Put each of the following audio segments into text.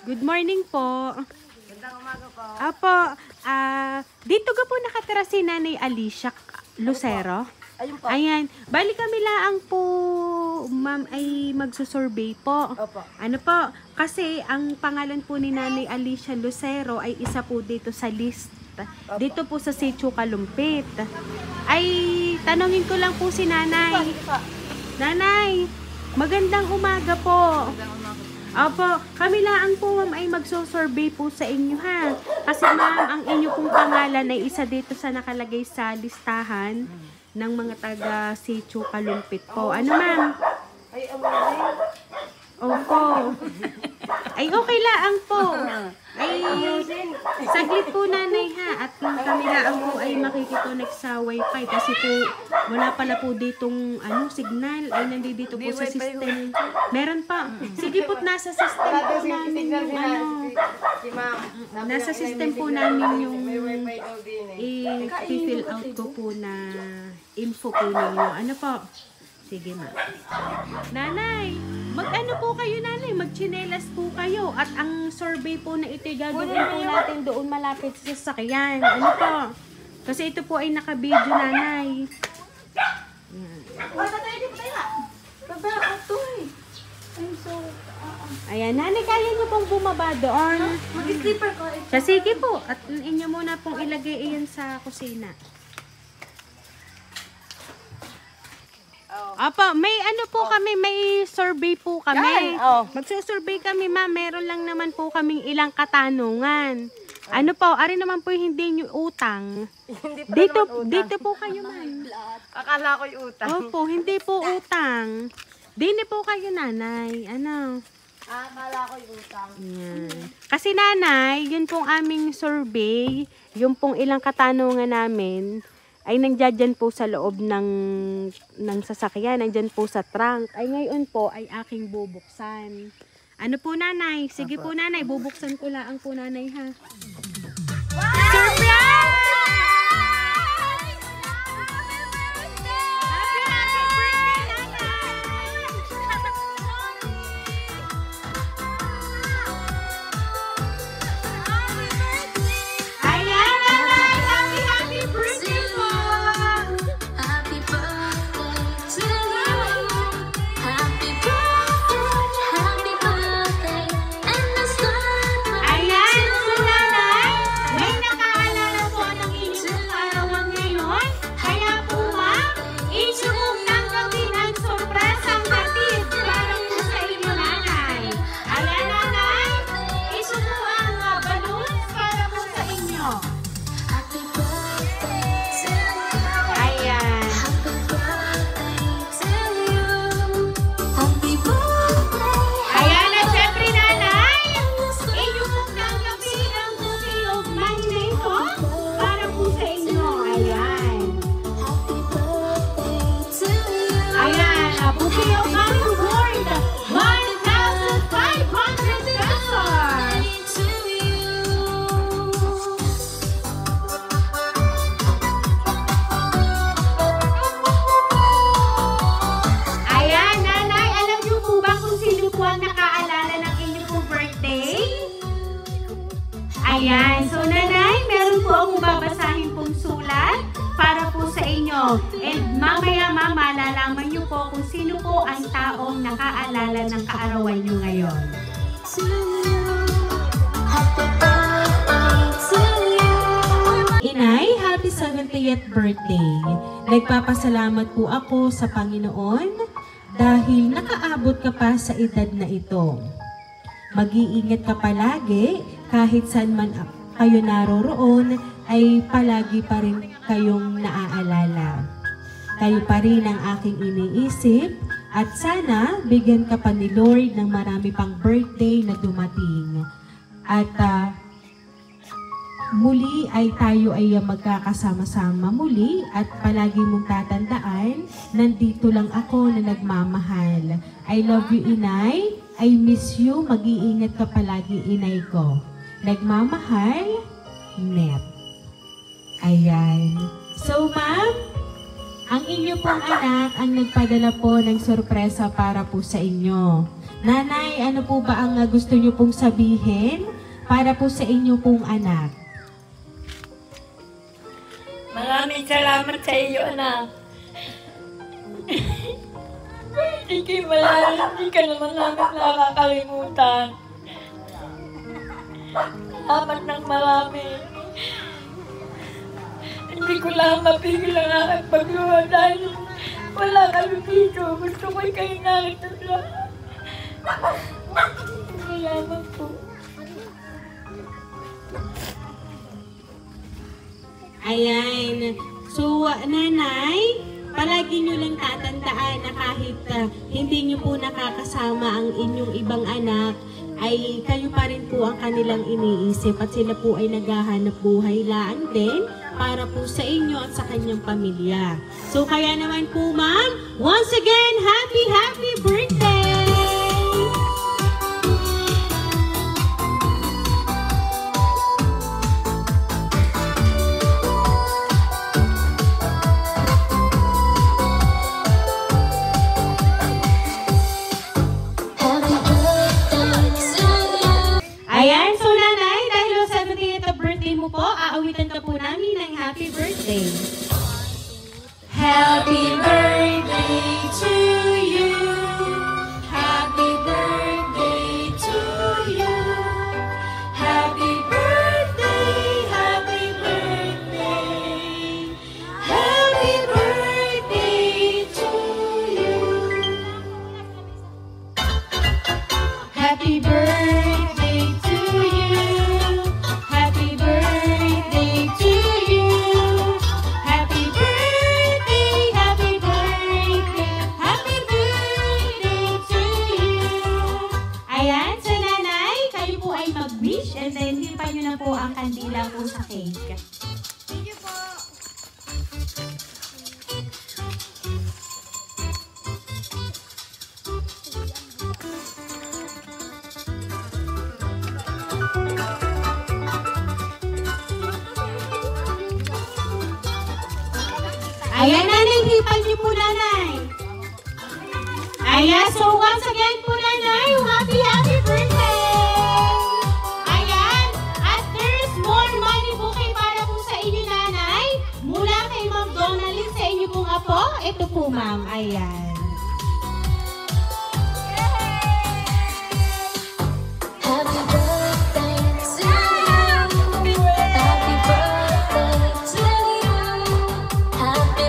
Good morning po. Magandang umaga po. Apo, dito ka po nakatira si Nanay Alicia Lucero? Ayun po. Ayan. Bali kami laang po, ma'am, ay magsusurvey po. Opo. Ano po? Kasi ang pangalan po ni Nanay Alicia Lucero ay isa po dito sa list. Opo. Dito po sa Sitio Kalumpit. Ay, tanongin ko lang po si Nanay. Nanay, magandang umaga po. Magandang umaga po. Opo, kami lang po ma'am ay magso-survey po sa inyo ha. Kasi ma'am, ang inyo pong pangalan ay isa dito sa nakalagay sa listahan ng mga taga Sitio Kalumpit po. Ano ma'am? Ay, amazing. Opo. Ay, okay lang po. Ay, saglit po nanay ha. At kami lang po ay makikiconnect sa wifi. Kasi po, wala pala po ditong signal. Ay, nandito po sa system. Meron pa. Sige po, nasa system po namin yung Si ma'am. nasa system po namin yung May wifi daw din eh. i-fill out ko po na info po ninyo. Ano po? Sige ma. Nanay, mag-ano po kayo nanay? Magchinelas po kayo. At ang survey po na ito gagawin po natin doon malapit sa sasakyan. Ano po? Kasi ito po ay naka-video nanay. Yan. Wala tayo, di ba tayo? Baba, ito eh. I'm so... Ayan, nanay, kaya niyo pong bumaba doon. Mag-slipper ko. Sige po. At inyo muna pong ilagay iyan sa kusina. Apa, may ano po kami, may survey po kami. Yan, oh. Magsusurvey kami, ma'am. Meron lang naman po kaming ilang katanungan. Ano po, ari naman po hindi nyo utang. Hindi pa Dito, naman utang. dito po kayo, ma'am. Akala ko yung utang. Opo, hindi po utang. Dini po kayo, nanay. Ano? Akala ko yung utang. Yan. Kasi nanay, yun pong aming survey, yung pong ilang katanungan namin, ay nandiyan po sa loob ng sasakyan, nandiyan po sa trunk. Ay ngayon po ay aking bubuksan. Ano po nanay? Sige po nanay, bubuksan ko lang po nanay ha. Surprise! Ayan. So, nanay, meron po akong babasahin pong sulat para po sa inyo. And mamaya, malalaman niyo po kung sino po ang taong nakaalala ng kaarawan niyo ngayon. Inay, happy 70th birthday. Nagpapasalamat po ako sa Panginoon dahil nakaabot ka pa sa edad na ito. Mag-iingat ka palagi kahit saan man kayo naroroon ay palagi pa rin kayong naaalala. Kayo pa rin ang aking iniisip at sana bigyan ka pa ni Lord ng marami pang birthday na dumating. At muli ay tayo ay magkakasama-sama muli at palagi mong tatandaan, nandito lang ako na nagmamahal. I love you, Inay. I miss you. Mag-iingat ka palagi, Inay ko. Nagmamahal, Net. Ayan. So, ma'am, Ang inyo pong anak ang nagpadala po ng sorpresa para po sa inyo. Nanay, ano po ba ang gusto niyo pong sabihin para po sa inyo pong anak? Maraming salamat sa iyo, anak. Hindi ka naman namin nakakalimutan. Salamat ng marami. Hindi ko lang mapigil ang aking pagluha dahil wala kami dito. Gusto ko kayo nakita sa... Salamat po. Ayan. So, nanay, palagi nyo lang tatandaan na kahit hindi nyo po nakakasama ang inyong ibang anak, ay kayo pa rin po ang kanilang iniisip at sila po ay naghahanap buhay laan din para po sa inyo at sa kanyang pamilya. So, kaya naman po, ma'am, once again, happy, happy birthday! Ayan, so nanay, dahil 70th birthday mo po, aawitan ka po namin ng happy birthday. Happy birthday to you. Happy birthday to you. Happy birthday, happy birthday. Happy birthday to you. Happy birthday to you. Happy birthday to you. Happy birthday, happy birthday, happy birthday to you. Ayan, so nanay, kayo po ay mag-wish and then hipan nyo na po ang kandila po sa cake. Thank you po. Ayan, nanay, hipan niyo po, nanay. Ayan, so once again po, nanay, happy, happy birthday! Ayan, at there's more money bouquet para po sa inyo, nanay. Mula kay Ma'am Donalyn sa inyo pong apo. Ito po, ma'am. Ayan. Happy birthday to you. Happy birthday to you. Happy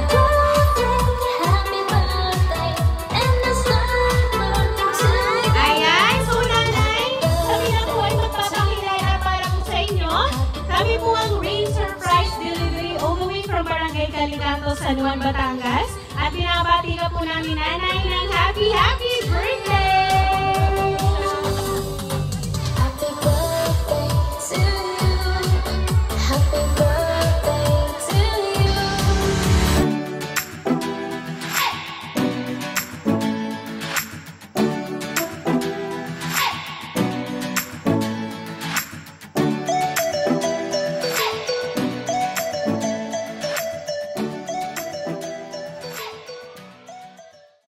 birthday, and the sun to you. Ayan, so nanay, kami na po ay magpapakilala para po sa inyo. Kami po ang Rain Surprise Delivery all the way from Barangay Calicanto, San Juan, Batangas. At binabati ka po namin, nanay, ng happy, happy birthday!